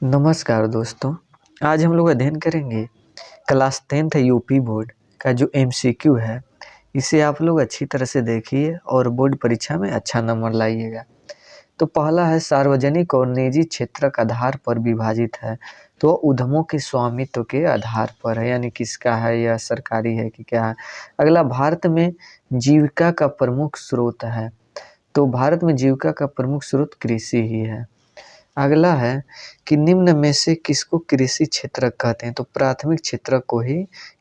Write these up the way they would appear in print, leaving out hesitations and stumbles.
नमस्कार दोस्तों। आज हम लोग अध्ययन करेंगे क्लास 10th यूपी बोर्ड का जो एमसीक्यू है। इसे आप लोग अच्छी तरह से देखिए और बोर्ड परीक्षा में अच्छा नंबर लाइएगा। तो पहला है, सार्वजनिक और निजी क्षेत्रक आधार पर विभाजित है तो उद्यमों के स्वामित्व के आधार पर है, यानी किसका है, यह सरकारी है कि क्या है। अगला, भारत में जीविका का प्रमुख स्रोत है तो भारत में जीविका का प्रमुख स्रोत कृषि ही है। अगला है कि निम्न में से किसको कृषि क्षेत्रक कहते हैं, तो प्राथमिक क्षेत्रक को ही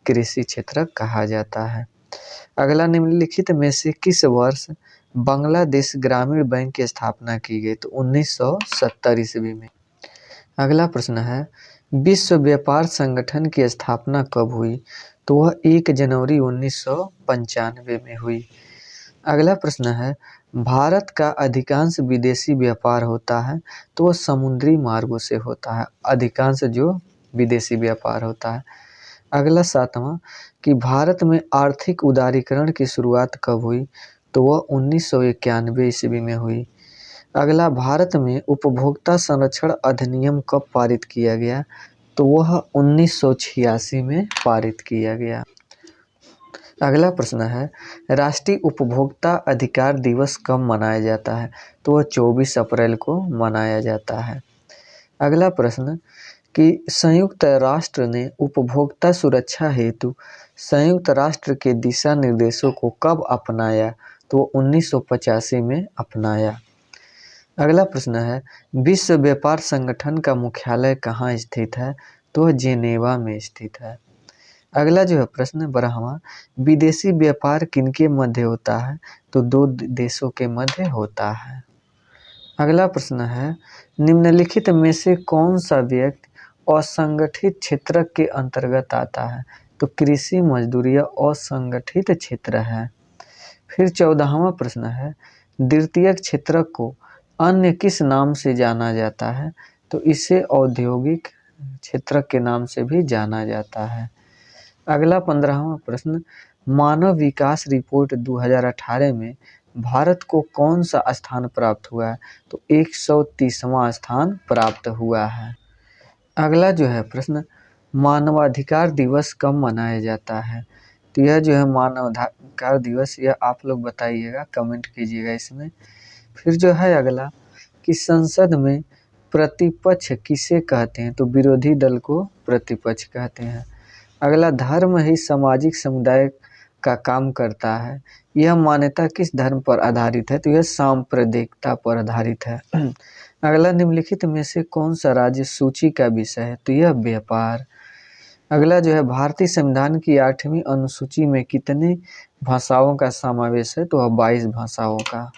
कृषि क्षेत्रक कहा जाता है। अगला, निम्नलिखित में से किस वर्ष बांग्लादेश ग्रामीण बैंक की स्थापना की गई, तो 1970 ईस्वी में। अगला प्रश्न है, विश्व व्यापार संगठन की स्थापना कब हुई, तो वह 1 जनवरी 1995 में हुई। अगला प्रश्न है, भारत का अधिकांश विदेशी व्यापार होता है तो वह समुद्री मार्गों से होता है, अधिकांश जो विदेशी व्यापार होता है। अगला 7वां कि भारत में आर्थिक उदारीकरण की शुरुआत कब हुई, तो वह 1991 ईस्वी में हुई। अगला, भारत में उपभोक्ता संरक्षण अधिनियम कब पारित किया गया, तो वह 1986 में पारित किया गया। अगला प्रश्न है, राष्ट्रीय उपभोक्ता अधिकार दिवस कब मनाया जाता है, तो वह 24 अप्रैल को मनाया जाता है। अगला प्रश्न कि संयुक्त राष्ट्र ने उपभोक्ता सुरक्षा हेतु संयुक्त राष्ट्र के दिशा निर्देशों को कब अपनाया, तो 1985 में अपनाया। अगला प्रश्न है, विश्व व्यापार संगठन का मुख्यालय कहाँ स्थित है, तो वह जेनेवा में स्थित है। अगला जो है प्रश्न 12वां, विदेशी व्यापार किनके मध्य होता है, तो 2 देशों के मध्य होता है। अगला प्रश्न है, निम्नलिखित में से कौन सा व्यक्ति असंगठित क्षेत्र के अंतर्गत आता है, तो कृषि मजदूरी असंगठित क्षेत्र है। फिर 14वां प्रश्न है, द्वितीयक क्षेत्र को अन्य किस नाम से जाना जाता है, तो इसे औद्योगिक क्षेत्र के नाम से भी जाना जाता है। अगला 15वां प्रश्न, मानव विकास रिपोर्ट 2018 में भारत को कौन सा स्थान प्राप्त हुआ है, तो 130वां स्थान प्राप्त हुआ है। अगला जो है प्रश्न, मानवाधिकार दिवस कब मनाया जाता है, तो यह जो है मानवाधिकार दिवस, यह आप लोग बताइएगा, कमेंट कीजिएगा इसमें। फिर जो है अगला कि संसद में प्रतिपक्ष किसे कहते हैं, तो विरोधी दल को प्रतिपक्ष कहते हैं। अगला, धर्म ही सामाजिक समुदाय का काम करता है, यह मान्यता किस धर्म पर आधारित है, तो यह सांप्रदायिकता पर आधारित है। अगला, निम्नलिखित में से कौन सा राज्य सूची का विषय है, तो यह व्यापार। अगला जो है, भारतीय संविधान की 8वीं अनुसूची में कितने भाषाओं का समावेश है, तो वह 22 भाषाओं का।